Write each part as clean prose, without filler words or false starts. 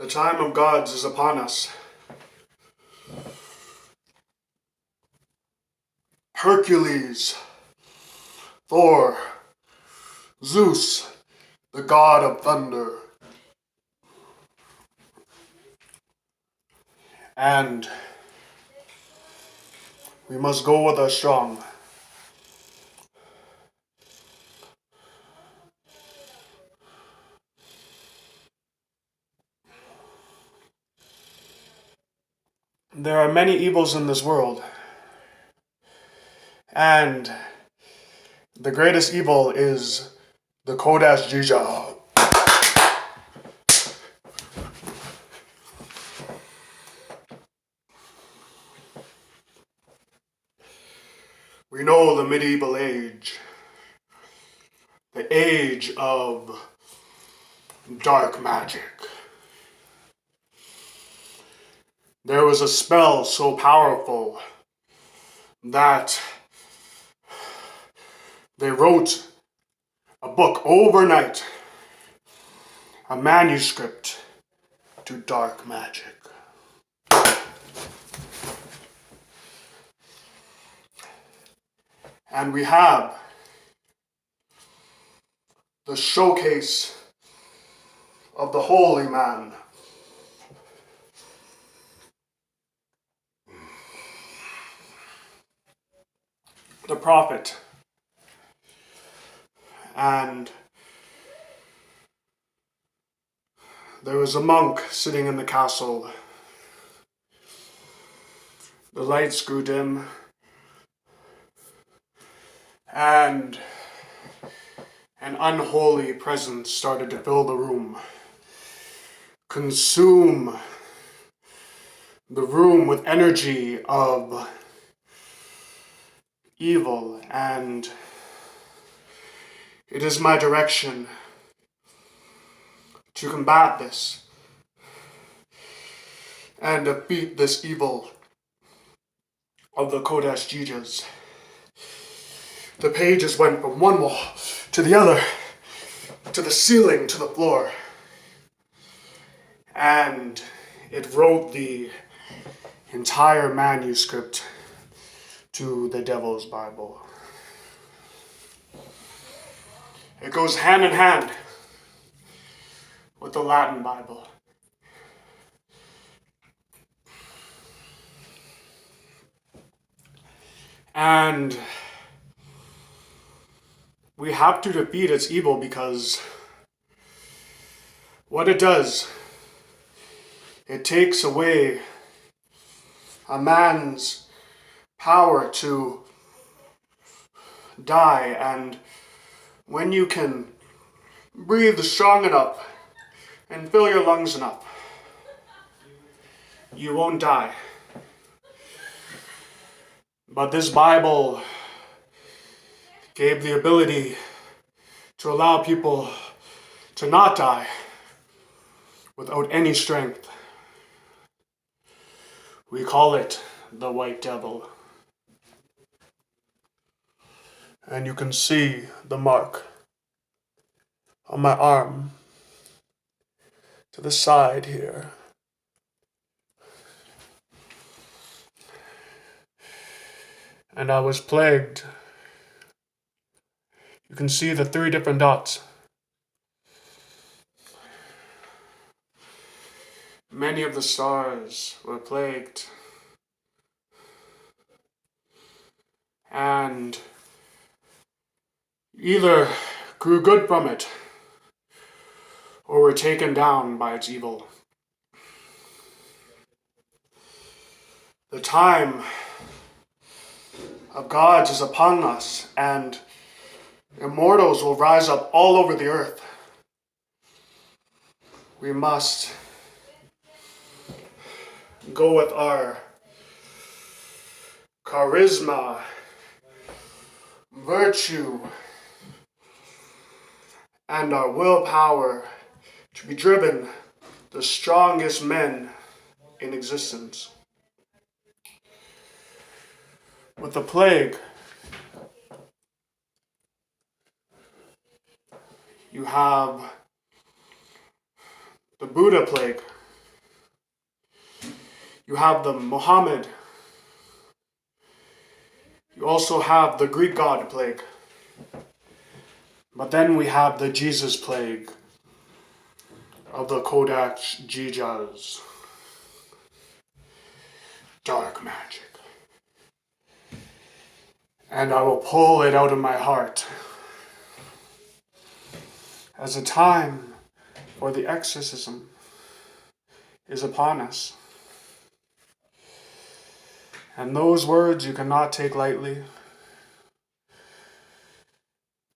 The time of gods is upon us. Hercules, Thor, Zeus, the god of thunder, and we must go with our strong. There are many evils in this world, and the greatest evil is the Kodash Jija. We know the medieval age, the age of dark magic. There was a spell so powerful that they wrote a book overnight, a manuscript to dark magic. And we have the showcase of the holy man, the prophet, and there was a monk sitting in the castle. The lights grew dim, and an unholy presence started to fill the room, consume the room with energy of evil, and it is my direction to combat this and defeat this evil of the Kodash Jijas. The pages went from one wall to the other, to the ceiling, to the floor, and it wrote the entire manuscript to the Devil's Bible. It goes hand in hand with the Latin Bible. And we have to defeat its evil because what it does, it takes away a man's power to die, and when you can breathe strong enough and fill your lungs enough, you won't die. But this Bible gave the ability to allow people to not die without any strength. We call it the White Devil. And you can see the mark on my arm to the side here. And I was plagued. You can see the 3 different dots. Many of the stars were plagued. And either grew good from it or were taken down by its evil. The time of gods is upon us, and immortals will rise up all over the earth. We must go with our charisma, virtue, and our willpower to be driven the strongest men in existence. With the plague, you have the Buddha plague, You have the Muhammad. You also have the Greek god plague. But then we have the Jesus plague of the Codex Gigas. Dark magic. And I will pull it out of my heart as the time for the exorcism is upon us. And those words you cannot take lightly.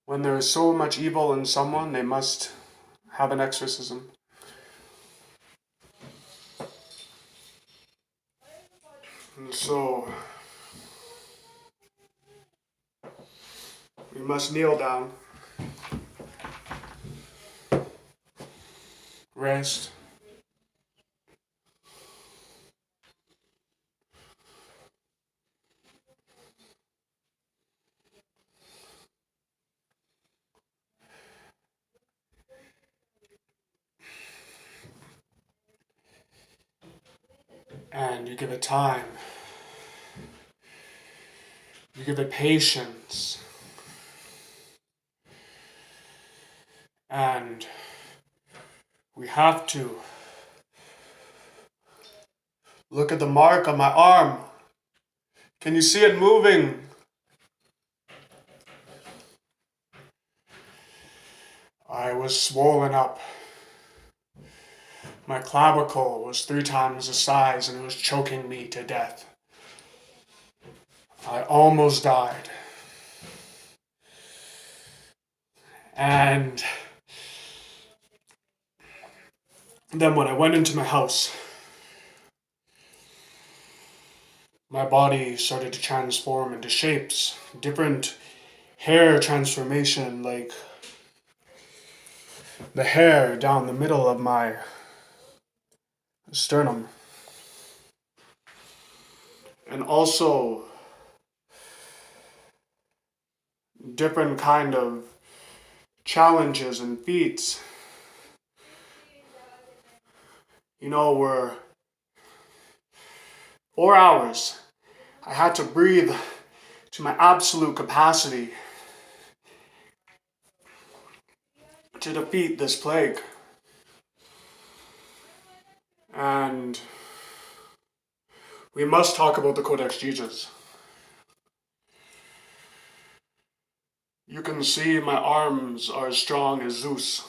When there is so much evil in someone, they must have an exorcism. And so, we must kneel down, rest, and you give it time. You give it patience. And we have to look at the mark on my arm. Can you see it moving? I was swollen up. My clavicle was 3 times the size and it was choking me to death. I almost died. And then when I went into my house, my body started to transform into shapes, different hair transformation, like the hair down the middle of my sternum. And also different kind of challenges and feats. You know, were 4 hours. I had to breathe to my absolute capacity to defeat this plague. And we must talk about the Codex Jesus. You can see my arms are as strong as Zeus.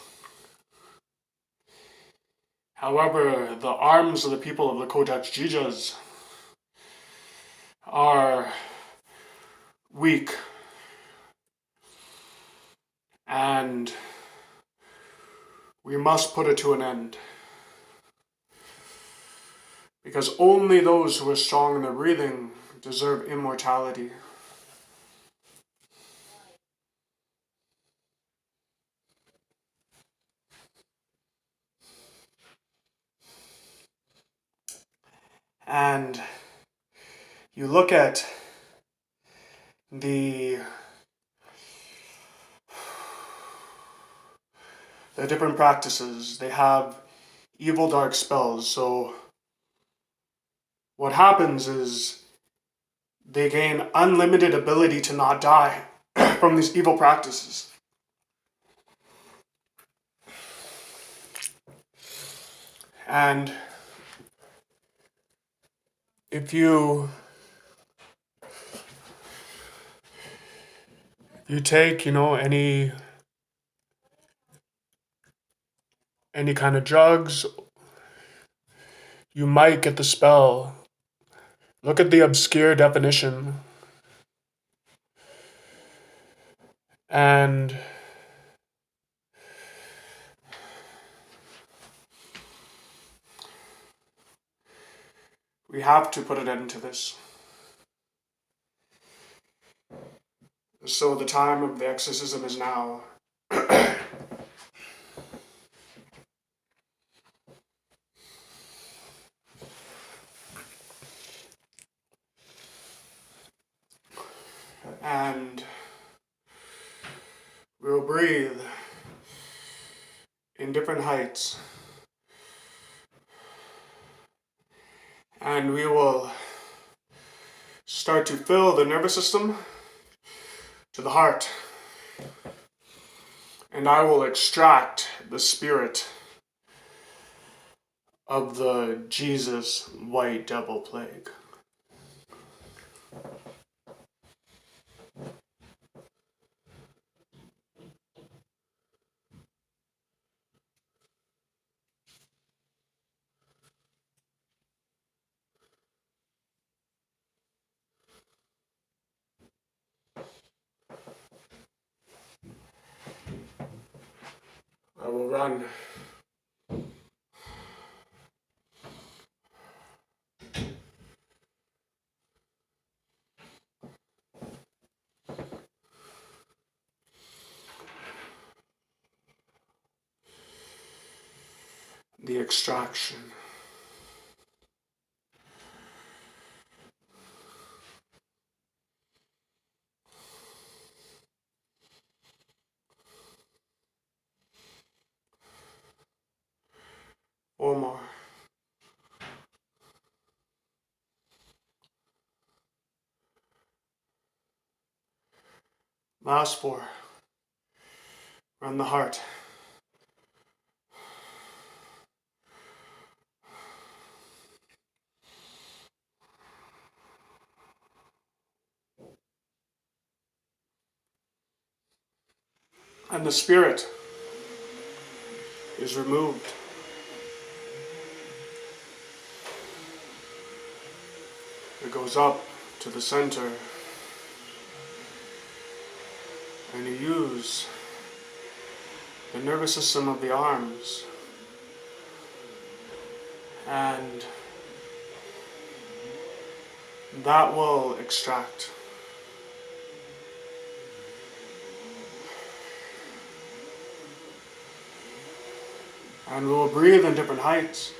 However, the arms of the people of the Codex Jesus are weak. And we must put it to an end. Because only those who are strong in their breathing deserve immortality. And you look at the different practices. They have evil dark spells. So what happens is they gain unlimited ability to not die from these evil practices. And if you take, any kind of drugs, you might get the spell. Look at the obscure definition. And we have to put an end to this. So the time of the exorcism is now. And we'll breathe in different heights. And we will start to fill the nervous system to the heart. And I will extract the spirit of the Jesus white devil plague. I will run the extraction. Or more. Last 4. Run the heart. And the spirit is removed. It goes up to the center. And you use the nervous system of the arms. And that will extract. And we'll breathe in different heights.